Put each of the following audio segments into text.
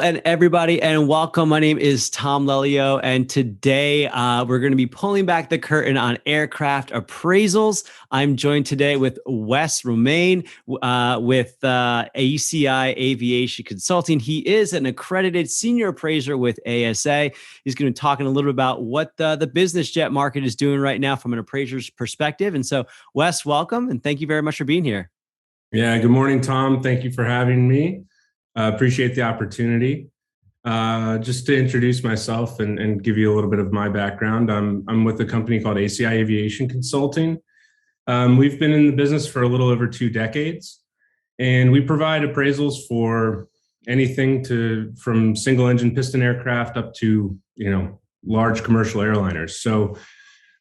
and everybody, and welcome. My name is Tom Lelyo, and today we're going to be pulling back the curtain on aircraft appraisals. I'm joined today with Wes Romaine with ACI Aviation Consulting. He is an accredited senior appraiser with ASA. He's going to be talking a little bit about what the business jet market is doing right now from an appraiser's perspective. And so, Wes, welcome, and thank you very much for being here. Yeah, good morning, Tom. Thank you for having me. Appreciate the opportunity. Just to introduce myself and give you a little bit of my background, I'm with a company called ACI Aviation Consulting. We've been in the business for a little over 2 decades, and we provide appraisals for anything from single engine piston aircraft up to large commercial airliners. So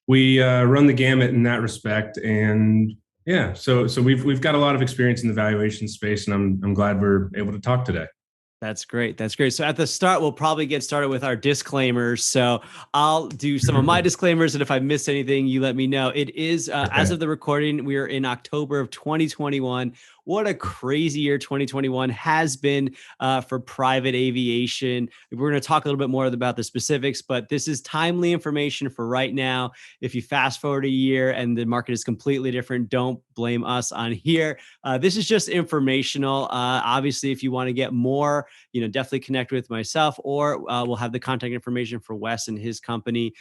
we run the gamut in that respect, and yeah, so we've got a lot of experience in the valuation space, and I'm glad we're able to talk today. That's great. That's great. So at the start, we'll probably get started with our disclaimers. So I'll do some of my disclaimers, and if I miss anything, you let me know. It is, as of the recording, we are in October of 2021. What a crazy year 2021 has been for private aviation. We're going to talk a little bit more about the specifics, but this is timely information for right now. If you fast forward a year and the market is completely different, don't blame us on here. This is just informational. Obviously, if you want to get more, definitely connect with myself, or we'll have the contact information for Wes and his company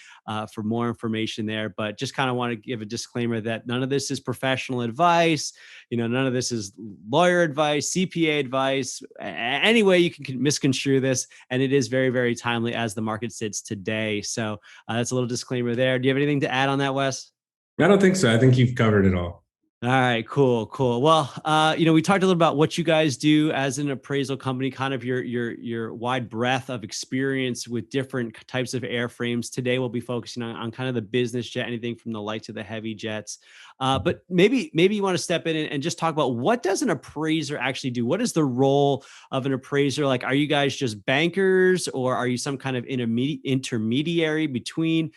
for more information there. But just kind of want to give a disclaimer that none of this is professional advice. None of this is lawyer advice, CPA advice, any way you can misconstrue this. And it is very, very timely as the market sits today. So that's a little disclaimer there. Do you have anything to add on that, Wes? I don't think so. I think you've covered it all. All right, cool. Well, we talked a little about what you guys do as an appraisal company, kind of your wide breadth of experience with different types of airframes. Today, we'll be focusing on kind of the business jet, anything from the light to the heavy jets. But maybe you want to step in and just talk about, what does an appraiser actually do? What is the role of an appraiser? Like, are you guys just bankers, or are you some kind of intermediary between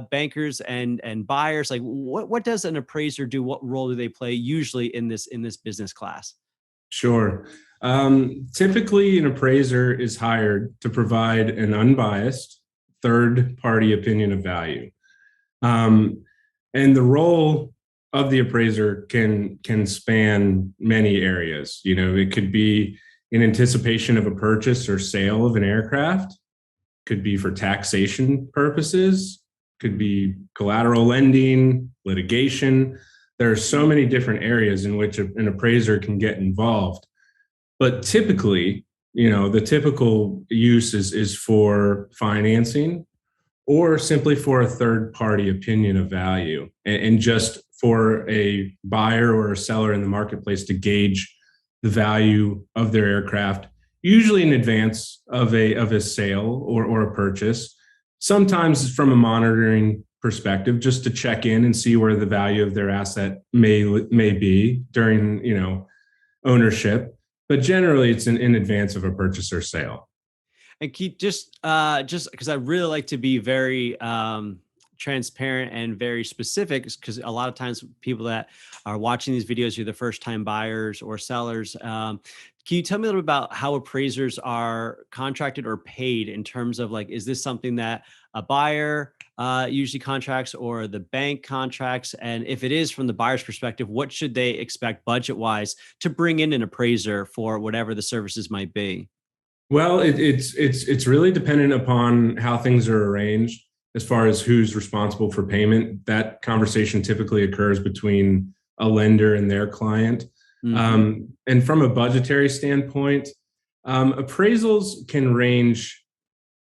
bankers and buyers? Like, what does an appraiser do? What role do they play usually in this business class? Sure. Typically, an appraiser is hired to provide an unbiased third-party opinion of value. And the role of the appraiser can span many areas. It could be in anticipation of a purchase or sale of an aircraft, could be for taxation purposes, could be collateral lending, litigation. There are so many different areas in which an appraiser can get involved. But typically, the typical use is for financing, or simply for a third-party opinion of value, and just for a buyer or a seller in the marketplace to gauge the value of their aircraft, usually in advance of a sale or a purchase. Sometimes from a monitoring perspective, just to check in and see where the value of their asset may be during ownership. But generally, it's in advance of a purchase or sale. And keep just because I really like to be very transparent and very specific, because a lot of times people that are watching these videos, you're the first time buyers or sellers. Can you tell me a little bit about how appraisers are contracted or paid, in terms of, like, is this something that a buyer usually contracts, or the bank contracts? And if it is from the buyer's perspective, what should they expect budget-wise to bring in an appraiser for whatever the services might be? Well, it's really dependent upon how things are arranged as far as who's responsible for payment. That conversation typically occurs between a lender and their client. Mm-hmm. And from a budgetary standpoint, appraisals can range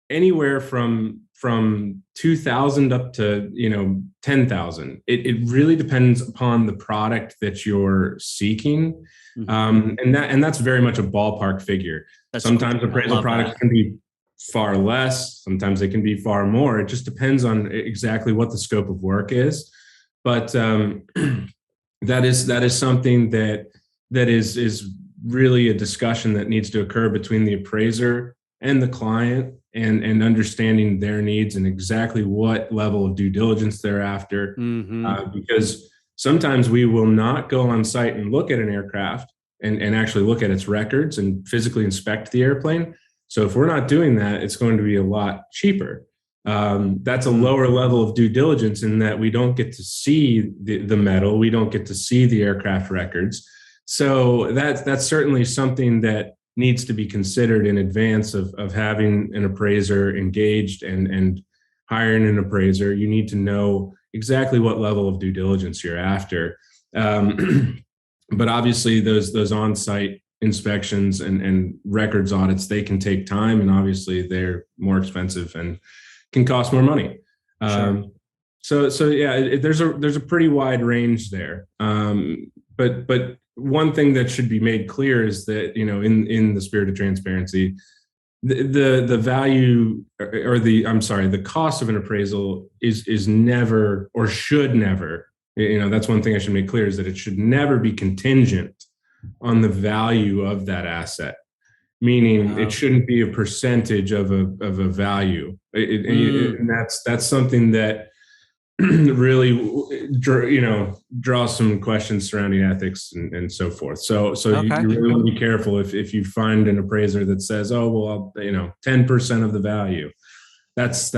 anywhere from $2,000 up to $10,000. It really depends upon the product that you're seeking, mm-hmm. and that's very much a ballpark figure. Sometimes cool. Appraisal products can be far less. Sometimes they can be far more. It just depends on exactly what the scope of work is. But that is something that is really a discussion that needs to occur between the appraiser and the client, and understanding their needs and exactly what level of due diligence they're after. Mm-hmm. Because sometimes we will not go on site and look at an aircraft and actually look at its records and physically inspect the airplane. So if we're not doing that, it's going to be a lot cheaper. That's a Mm. lower level of due diligence in that we don't get to see the metal, we don't get to see the aircraft records. So that's certainly something that needs to be considered in advance of having an appraiser engaged and hiring an appraiser. You need to know exactly what level of due diligence you're after. But obviously those on-site inspections and records audits, they can take time, and obviously they're more expensive and can cost more money. Sure. So yeah, there's a pretty wide range there. But one thing that should be made clear is that, in the spirit of transparency, the value, or the cost of an appraisal is never, or should never, that's one thing I should make clear, is that it should never be contingent on the value of that asset. Meaning it shouldn't be a percentage of a value. And that's something that really, draws some questions surrounding ethics and so forth. So Okay. you really want to be careful if you find an appraiser that says, oh, well, 10% of the value. That's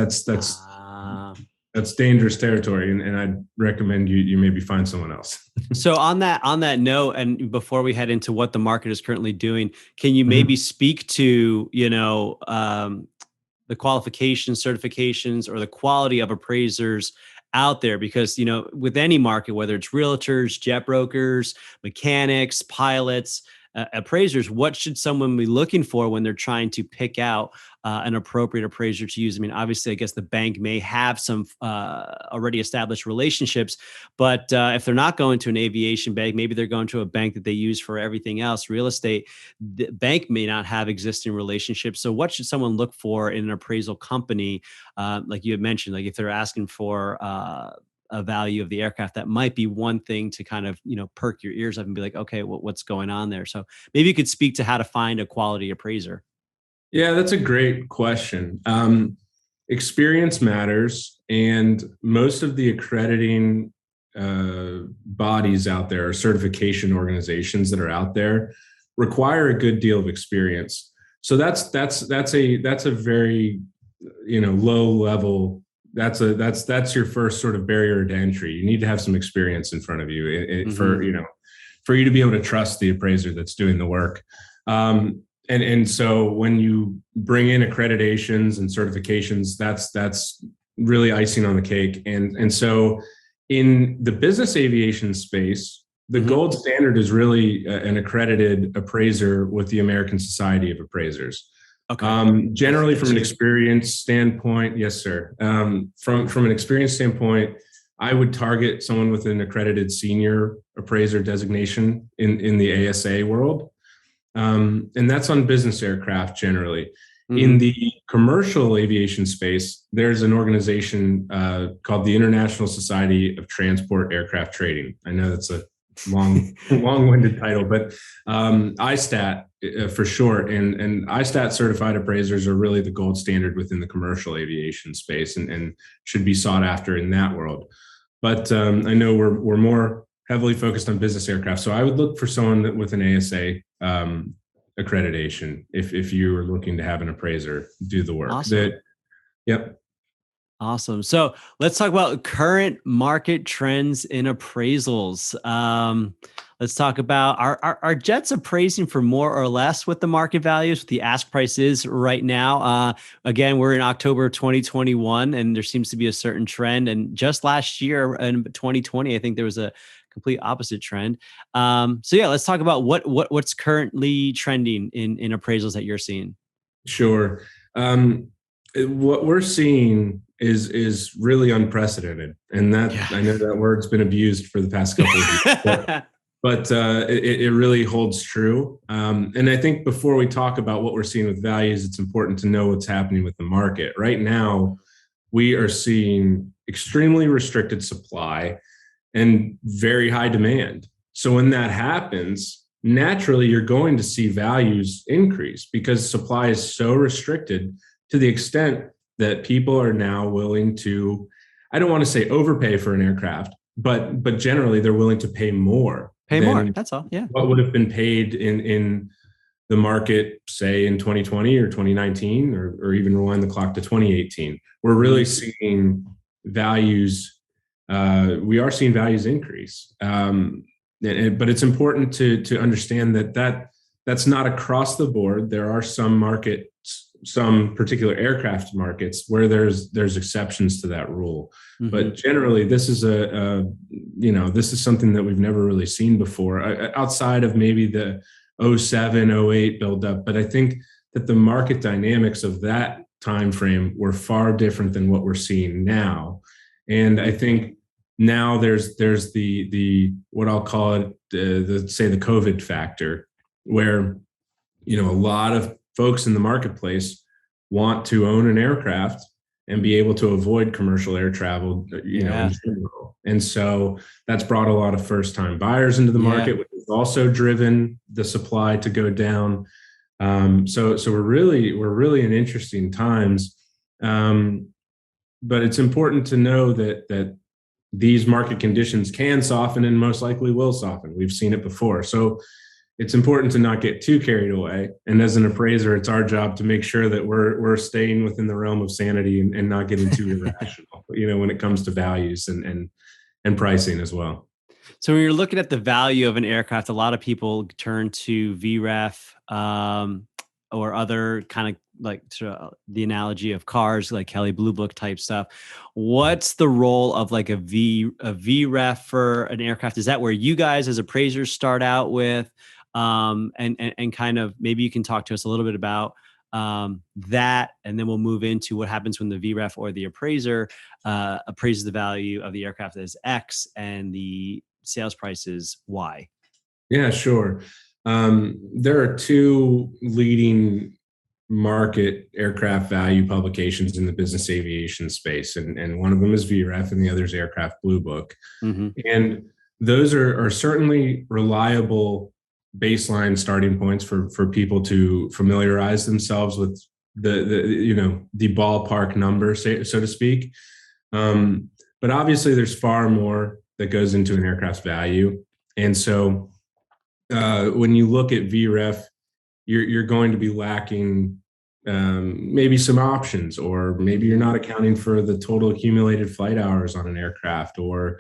dangerous territory, and I'd recommend you maybe find someone else. So on that note, and before we head into what the market is currently doing, can you maybe speak to the qualifications, certifications, or the quality of appraisers out there? Because with any market, whether it's realtors, jet brokers, mechanics, pilots, appraisers, what should someone be looking for when they're trying to pick out an appropriate appraiser to use? I mean, obviously, I guess the bank may have some already established relationships, but if they're not going to an aviation bank, maybe they're going to a bank that they use for everything else, real estate. The bank may not have existing relationships. So what should someone look for in an appraisal company? Like you had mentioned, like if they're asking for a value of the aircraft, that might be one thing to kind of, perk your ears up and be like, okay, what's going on there? So maybe you could speak to how to find a quality appraiser. Yeah, that's a great question. Experience matters, and most of the accrediting bodies out there, or certification organizations that are out there, require a good deal of experience. So that's a very low level. That's your first sort of barrier to entry. You need to have some experience in front of you for you to be able to trust the appraiser that's doing the work. And so when you bring in accreditations and certifications, that's really icing on the cake. And so in the business aviation space, the gold standard is really an accredited appraiser with the American Society of Appraisers. Okay. Generally, from an experience standpoint, yes, sir. From an experience standpoint, I would target someone with an accredited senior appraiser designation in the ASA world. And that's on business aircraft generally. In the commercial aviation space, there's an organization called the International Society of Transport Aircraft Trading. I know that's a long-winded title, but ISTAT for short. And ISTAT certified appraisers are really the gold standard within the commercial aviation space, and should be sought after in that world. But I know we're more heavily focused on business aircraft. So I would look for someone with an ASA accreditation if you are looking to have an appraiser do the work. Awesome. Yep. Awesome. So let's talk about current market trends in appraisals. Let's talk about are jets appraising for more or less with the market values, what the ask price is right now. Again, we're in October 2021, and there seems to be a certain trend. And just last year in 2020, I think there was a complete opposite trend. So yeah, let's talk about what's currently trending in appraisals that you're seeing. Sure. What we're seeing is really unprecedented, and I know that word's been abused for the past couple of weeks, but it really holds true. And I think before we talk about what we're seeing with values, it's important to know what's happening with the market right now. We are seeing extremely restricted supply and very high demand. So when that happens, naturally you're going to see values increase because supply is so restricted, to the extent that people are now willing to, I don't want to say overpay for an aircraft, but generally they're willing to pay more. Pay more. That's all. Yeah. What would have been paid in the market, say in 2020 or 2019, or even rewind the clock to 2018, we're really seeing values. We are seeing values increase, but it's important to understand that's not across the board. There are some particular aircraft markets where there's exceptions to that rule. Mm-hmm. But generally, this is this is something that we've never really seen before, outside of maybe the 07, 08 buildup. But I think that the market dynamics of that time frame were far different than what we're seeing now. And I think now there's the what I'll call it, the COVID factor, where a lot of folks in the marketplace want to own an aircraft and be able to avoid commercial air travel, in general. And so that's brought a lot of first-time buyers into the market, which has also driven the supply to go down. So we're really in interesting times. But it's important to know that these market conditions can soften and most likely will soften. We've seen it before. So it's important to not get too carried away. And as an appraiser, it's our job to make sure that we're staying within the realm of sanity and not getting too irrational, when it comes to values and pricing as well. So when you're looking at the value of an aircraft, a lot of people turn to VREF or other kind of like the analogy of cars, like Kelley Blue Book type stuff. What's the role of like a VREF for an aircraft? Is that where you guys as appraisers start out with? And kind of maybe you can talk to us a little bit about that, and then we'll move into what happens when the VREF or the appraiser appraises the value of the aircraft as X and the sales price is Y. Yeah, sure. There are two leading market aircraft value publications in the business aviation space, and one of them is VREF and the other is Aircraft Blue Book. Mm-hmm. And those are certainly reliable baseline starting points for people to familiarize themselves with the ballpark number, so to speak. But obviously there's far more that goes into an aircraft's value. And so when you look at VREF, you're going to be lacking maybe some options, or maybe you're not accounting for the total accumulated flight hours on an aircraft, or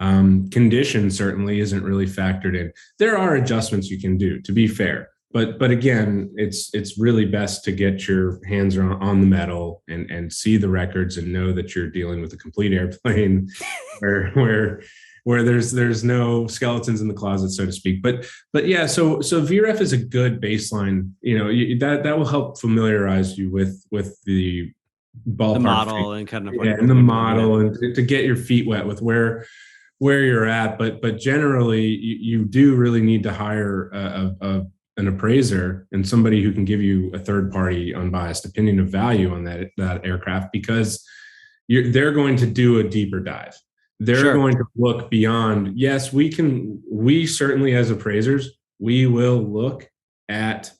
condition certainly isn't really factored in. There are adjustments you can do, to be fair, but again, it's really best to get your hands on the metal and see the records and know that you're dealing with a complete airplane where there's no skeletons in the closet, so to speak. But yeah, so VREF is a good baseline. That will help familiarize you with the ballpark, the model, and kind of and the model, and to get your feet wet with where you're at. But generally, you do really need to hire an appraiser and somebody who can give you a third-party unbiased opinion of value on that aircraft, because they're going to do a deeper dive. They're going to look beyond. Yes, we certainly as appraisers, we will look at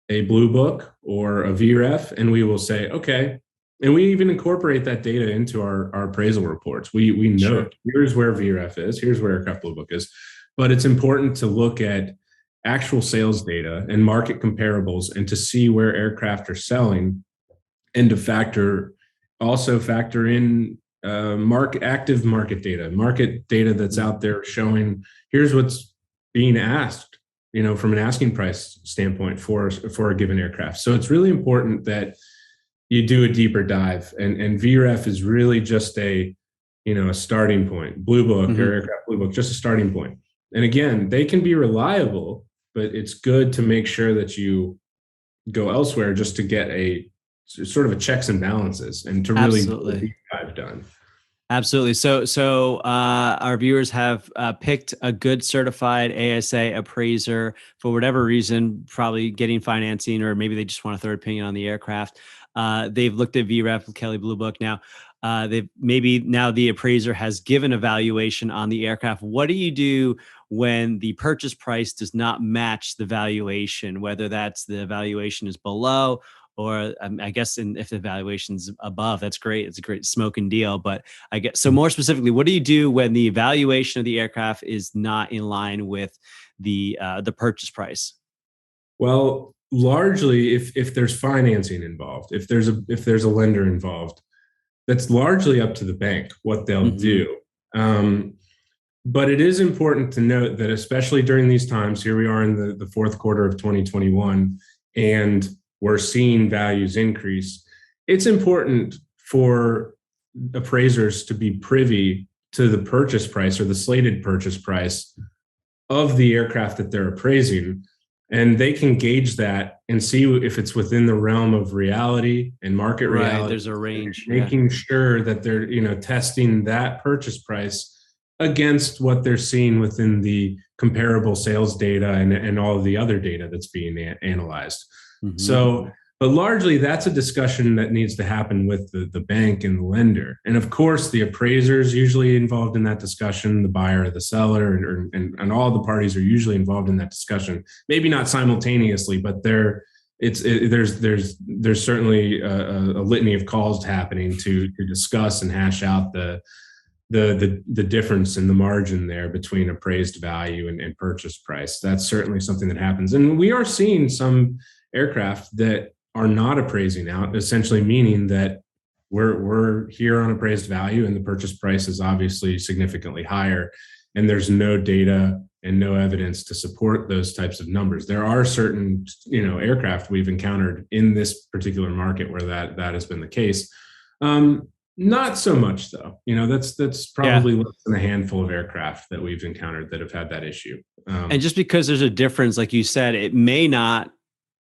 a Blue Book or a VREF and we will say, okay, and we even incorporate that data into our appraisal reports. We know here's where VREF is, here's where Aircraft Blue Book is. But it's important to look at actual sales data and market comparables and to see where aircraft are selling, and to factor in active market data that's out there showing here's what's being asked, from an asking price standpoint for a given aircraft. So it's really important that you do a deeper dive, and VREF is really just a starting point. Blue Book or Aircraft Blue Book, just a starting point. And again, they can be reliable, but it's good to make sure that you go elsewhere just to get a sort of a checks and balances and to really get a deep dive done. Absolutely. So our viewers have picked a good certified ASA appraiser for whatever reason, probably getting financing, or maybe they just want a third opinion on the aircraft. They've looked at VREF, Kelley Blue Book. Now, now the appraiser has given a valuation on the aircraft. What do you do when the purchase price does not match the valuation, whether that's the valuation is below, or I guess if the valuation's above? That's great. It's a great smoking deal. But I guess, so more specifically, what do you do when the valuation of the aircraft is not in line with the purchase price? Well, largely, if there's financing involved, if there's a lender involved, that's largely up to the bank what they'll do. But it is important to note that, especially during these times, here we are in the fourth quarter of 2021, and we're seeing values increase. It's important for appraisers to be privy to the purchase price or the slated purchase price of the aircraft that they're appraising. And they can gauge that and see if it's within the realm of reality and market reality. There's a range. Making sure that they're, testing that purchase price against what they're seeing within the comparable sales data and all of the other data that's being analyzed. So, but largely that's a discussion that needs to happen with the bank and the lender. And of course, the appraiser is usually involved in that discussion, the buyer or the seller, and all the parties are usually involved in that discussion. Maybe not simultaneously, but there's certainly a litany of calls happening to discuss and hash out the difference in the margin there between appraised value and purchase price. That's certainly something that happens. And we are seeing some aircraft that are not appraising out, essentially meaning that we're here on appraised value and the purchase price is obviously significantly higher, and there's no data and no evidence to support those types of numbers. There are certain, aircraft we've encountered in this particular market where that has been the case. Not so much though. That's probably less than a handful of aircraft that we've encountered that have had that issue. And just because there's a difference, like you said, it may not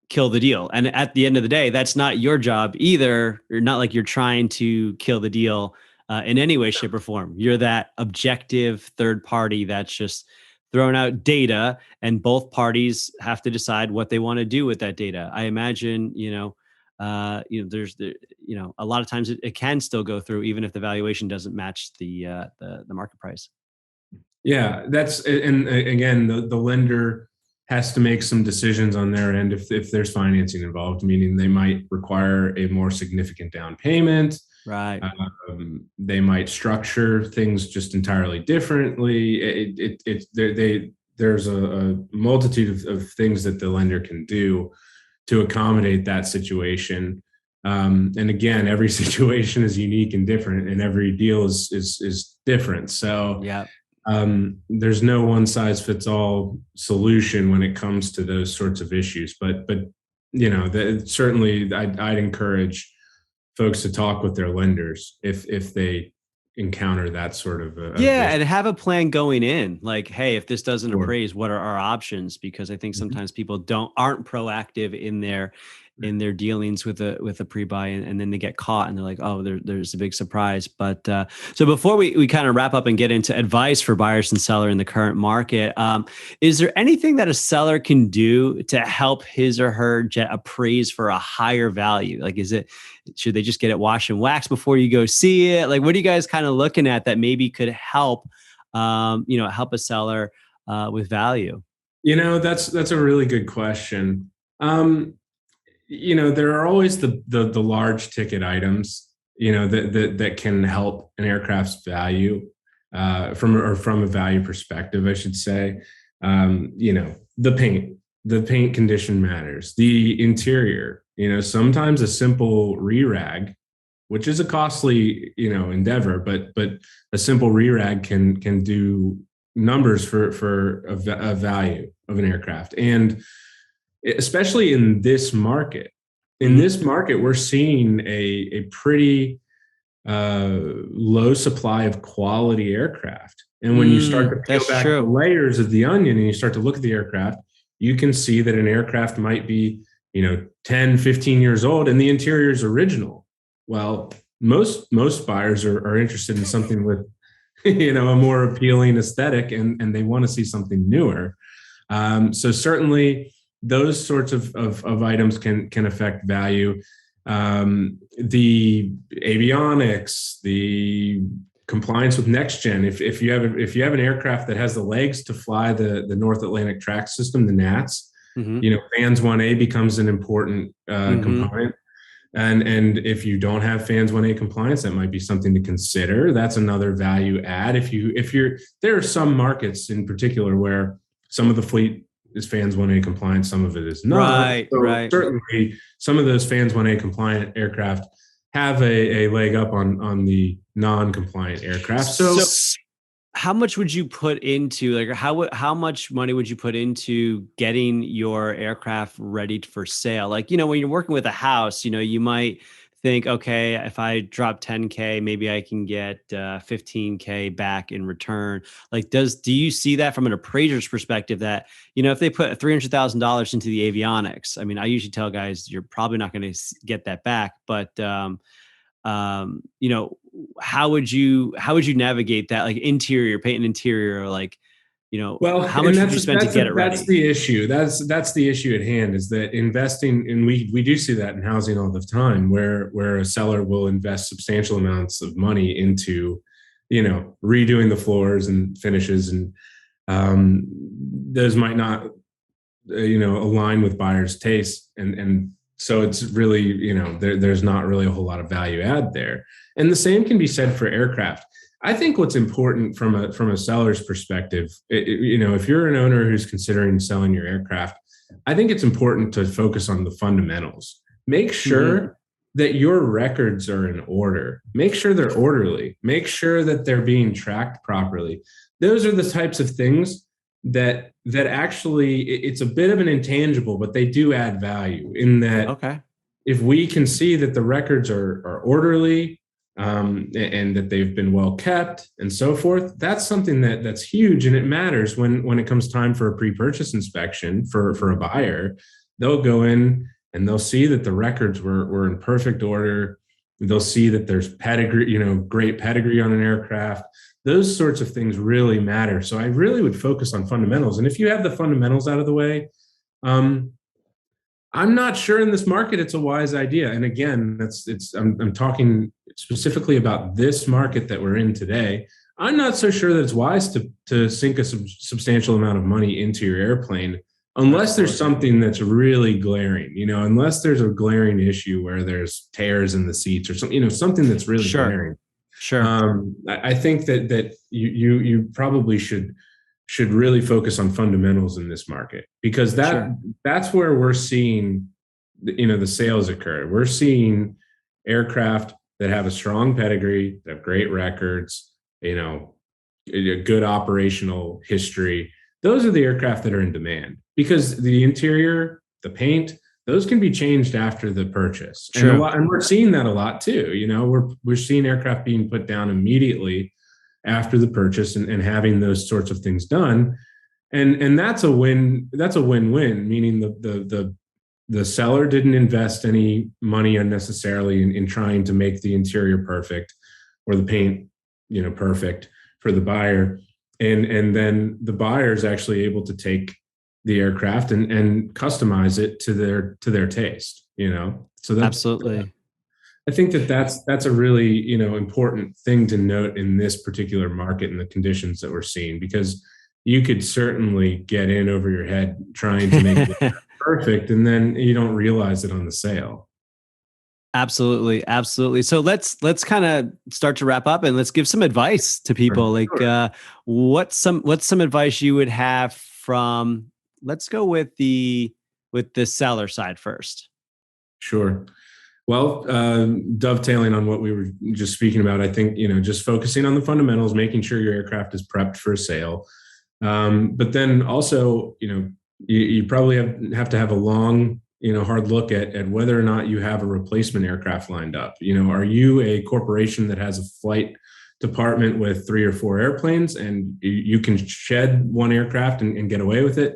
kill the deal. And at the end of the day, that's not your job either. You're not like you're trying to kill the deal in any way, shape, or form. You're that objective third party that's just throwing out data, and both parties have to decide what they want to do with that data. I imagine, there's a lot of times it can still go through even if the valuation doesn't match the market price. Yeah, and again, the lender has to make some decisions on their end if there's financing involved, meaning they might require a more significant down payment. Right. They might structure things just entirely differently. There's a multitude of things that the lender can do to accommodate that situation. And again, every situation is unique and different, and every deal is different. So there's no one size fits all solution when it comes to those sorts of issues. But certainly I'd encourage folks to talk with their lenders if they encounter that sort of and have a plan going in, like, hey, if this doesn't appraise, what are our options? Because I think sometimes people aren't proactive in their dealings with a pre-buy, and then they get caught and they're like, oh, there's a big surprise. But so before we kind of wrap up and get into advice for buyers and seller in the current market, is there anything that a seller can do to help his or her jet appraise for a higher value? Like, should they just get it washed and waxed before you go see it? Like, what are you guys kind of looking at that maybe could help, help a seller with value? That's a really good question. There are always the large ticket items, that can help an aircraft's value from a value perspective, I should say. The paint condition matters. The interior, sometimes a simple re-rag, which is a costly, endeavor, but a simple re-rag can do numbers for a value of an aircraft. And especially in this market, we're seeing a pretty low supply of quality aircraft. And when you start to peel back the layers of the onion and you start to look at the aircraft, you can see that an aircraft might be, 10, 15 years old and the interior is original. Well, most buyers are interested in something with, a more appealing aesthetic, and they want to see something newer. So certainly those sorts of items can affect value. The avionics, the compliance with next gen. If you have an aircraft that has the legs to fly the North Atlantic Track System, the NATS, FANS 1A becomes an important component. And if you don't have FANS 1A compliance, that might be something to consider. That's another value add. There are some markets in particular where some of the fleet is FANS 1A compliant, some of it is not. Right, So right. certainly some of those FANS 1A compliant aircraft have a leg up on the non-compliant aircraft. So how much would you put into, like, how much money would you put into getting your aircraft ready for sale? Like, when you're working with a house, you might think, okay, if I drop 10K, maybe I can get 15K back in return. Like, do you see that from an appraiser's perspective that, if they put $300,000 into the avionics, I mean, I usually tell guys you're probably not going to get that back, but you know, how would you navigate that, like interior paint and interior, like, well, how and much would you spend to get it that's ready? the issue. That's the issue at hand, is that investing, and we do see that in housing all the time, where a seller will invest substantial amounts of money into, redoing the floors and finishes, and those might not, align with buyers' taste, and so it's really, there's not really a whole lot of value add there. And the same can be said for aircraft. I think what's important from a seller's perspective, if you're an owner who's considering selling your aircraft, I think it's important to focus on the fundamentals. Make sure that your records are in order. Make sure they're orderly. Make sure that they're being tracked properly. Those are the types of things that actually, it's a bit of an intangible, but they do add value in that. Okay. If we can see that the records are orderly, and that they've been well kept and so forth, that's something that's huge, and it matters when it comes time for a pre-purchase inspection for a buyer. They'll go in and they'll see that the records were in perfect order. They'll see that there's pedigree, great pedigree on an aircraft. Those sorts of things really matter. So I really would focus on fundamentals. And if you have the fundamentals out of the way, I'm not sure in this market it's a wise idea. And again, I'm talking specifically about this market that we're in today. I'm not so sure that it's wise to sink a substantial amount of money into your airplane unless there's something that's really glaring, unless there's a glaring issue where there's tears in the seats or something, something that's really glaring. Sure. I think that you probably should really focus on fundamentals in this market, because that's where we're seeing the sales occur. We're seeing aircraft that have a strong pedigree, that have great records, a good operational history. Those are the aircraft that are in demand, because the interior, the paint, those can be changed after the purchase. And we're seeing that a lot too. We're seeing aircraft being put down immediately after the purchase, and having those sorts of things done. And that's a win-win, meaning the seller didn't invest any money unnecessarily in trying to make the interior perfect or the paint, perfect for the buyer. And then the buyer is actually able to take the aircraft and customize it to their taste, So that's Absolutely. I think that's a really, important thing to note in this particular market and the conditions that we're seeing, because you could certainly get in over your head trying to make it perfect, and then you don't realize it on the sale. Absolutely. So let's kind of start to wrap up, and let's give some advice to people. Like, what's some advice you would have from, let's go with the seller side first. Sure. Well, dovetailing on what we were just speaking about, I think, just focusing on the fundamentals, making sure your aircraft is prepped for a sale. But then also, you probably have to have a long, hard look at whether or not you have a replacement aircraft lined up. Are you a corporation that has a flight department with 3 or 4 airplanes, and you can shed one aircraft and get away with it?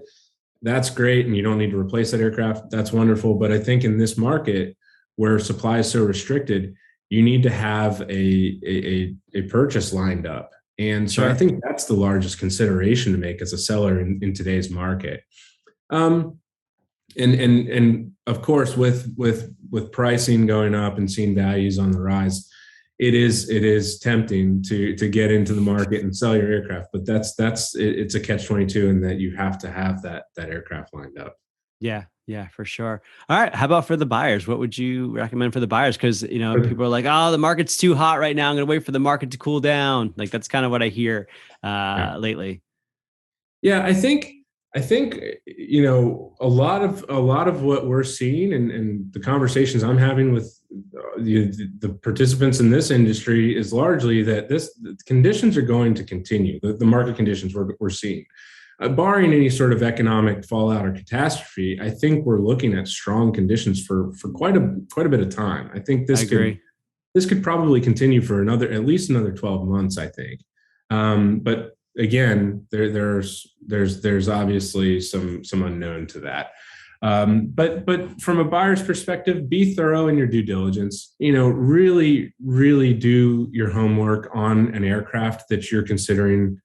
That's great. And you don't need to replace that aircraft. That's wonderful. But I think in this market, where supply is so restricted, you need to have a purchase lined up. And so I think that's the largest consideration to make as a seller in today's market. And of course, with pricing going up and seeing values on the rise, it is tempting to get into the market and sell your aircraft. But it's a catch-22 in that you have to have that aircraft lined up. Yeah, for sure. All right. How about for the buyers? What would you recommend for the buyers? Because, people are like, oh, the market's too hot right now. I'm going to wait for the market to cool down. Like, that's kind of what I hear lately. Yeah, I think I think, a lot of what we're seeing and the conversations I'm having with the participants in this industry is largely that the conditions are going to continue. The market conditions we're seeing, barring any sort of economic fallout or catastrophe, I think we're looking at strong conditions for quite a bit of time. I think I agree. this could probably continue for at least another 12 months, I think. But again, there's obviously some unknown to that. But from a buyer's perspective, be thorough in your due diligence. Really do your homework on an aircraft that you're considering.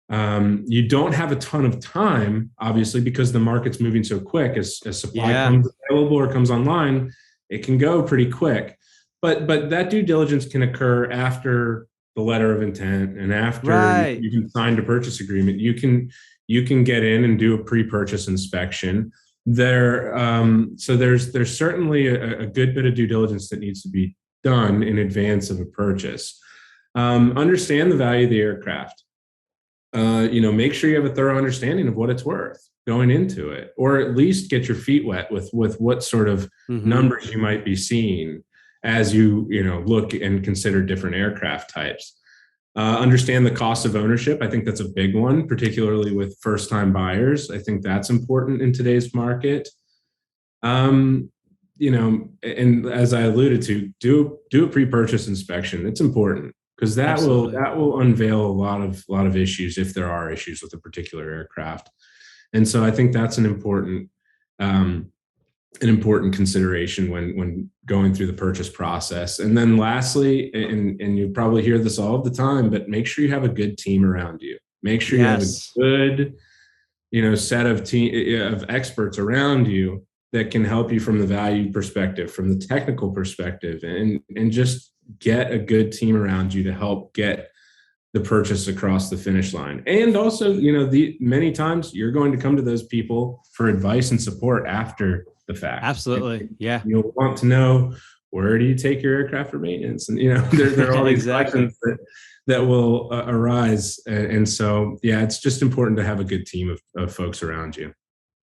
You don't have a ton of time, obviously, because the market's moving so quick. As supply comes available or comes online, it can go pretty quick. But that due diligence can occur after the letter of intent and after Right. you can sign a purchase agreement. You can get in and do a pre-purchase inspection. So there's certainly a good bit of due diligence that needs to be done in advance of a purchase. Understand the value of the aircraft. Make sure you have a thorough understanding of what it's worth going into it, or at least get your feet wet with what sort of numbers you might be seeing as you look and consider different aircraft types. Understand the cost of ownership. I think that's a big one, particularly with first-time buyers. I think that's important in today's market. And as I alluded to, do a pre-purchase inspection. It's important because that will unveil a lot of issues if there are issues with a particular aircraft. And so I think that's an important consideration when going through the purchase process. And then lastly, and you probably hear this all the time, but make sure you have a good team around you. Make sure you have a good, set of experts around you that can help you from the value perspective, from the technical perspective, and just get a good team around you to help get the purchase across the finish line. And also, many times you're going to come to those people for advice and support after the fact. Absolutely. Yeah. You'll want to know, where do you take your aircraft for maintenance? And, there are all these questions that will arise. And so, yeah, it's just important to have a good team of folks around you.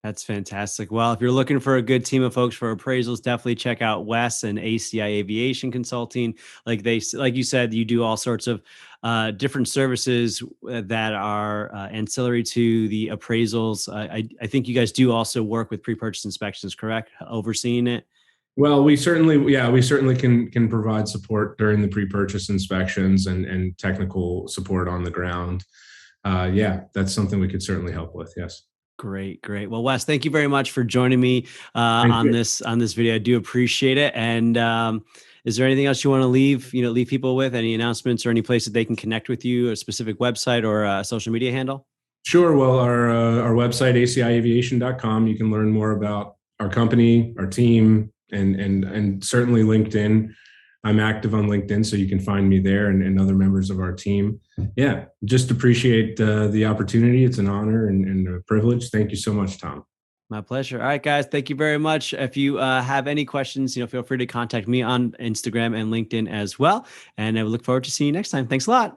That's fantastic. Well, if you're looking for a good team of folks for appraisals, definitely check out Wes and ACI Aviation Consulting. Like you said, you do all sorts of different services that are ancillary to the appraisals. I think you guys do also work with pre-purchase inspections, correct? Overseeing it. Well, we certainly can provide support during the pre-purchase inspections and technical support on the ground. That's something we could certainly help with. Yes. Great. Well, Wes, thank you very much for joining me on this video. I do appreciate it. And is there anything else you want to leave people with? Any announcements or any place that they can connect with you, a specific website or a social media handle? Sure. Well, our website, aciaviation.com, you can learn more about our company, our team, and certainly LinkedIn. I'm active on LinkedIn, so you can find me there and other members of our team. Yeah, just appreciate the opportunity. It's an honor and a privilege. Thank you so much, Tom. My pleasure. All right, guys. Thank you very much. If you have any questions, feel free to contact me on Instagram and LinkedIn as well. And I look forward to seeing you next time. Thanks a lot.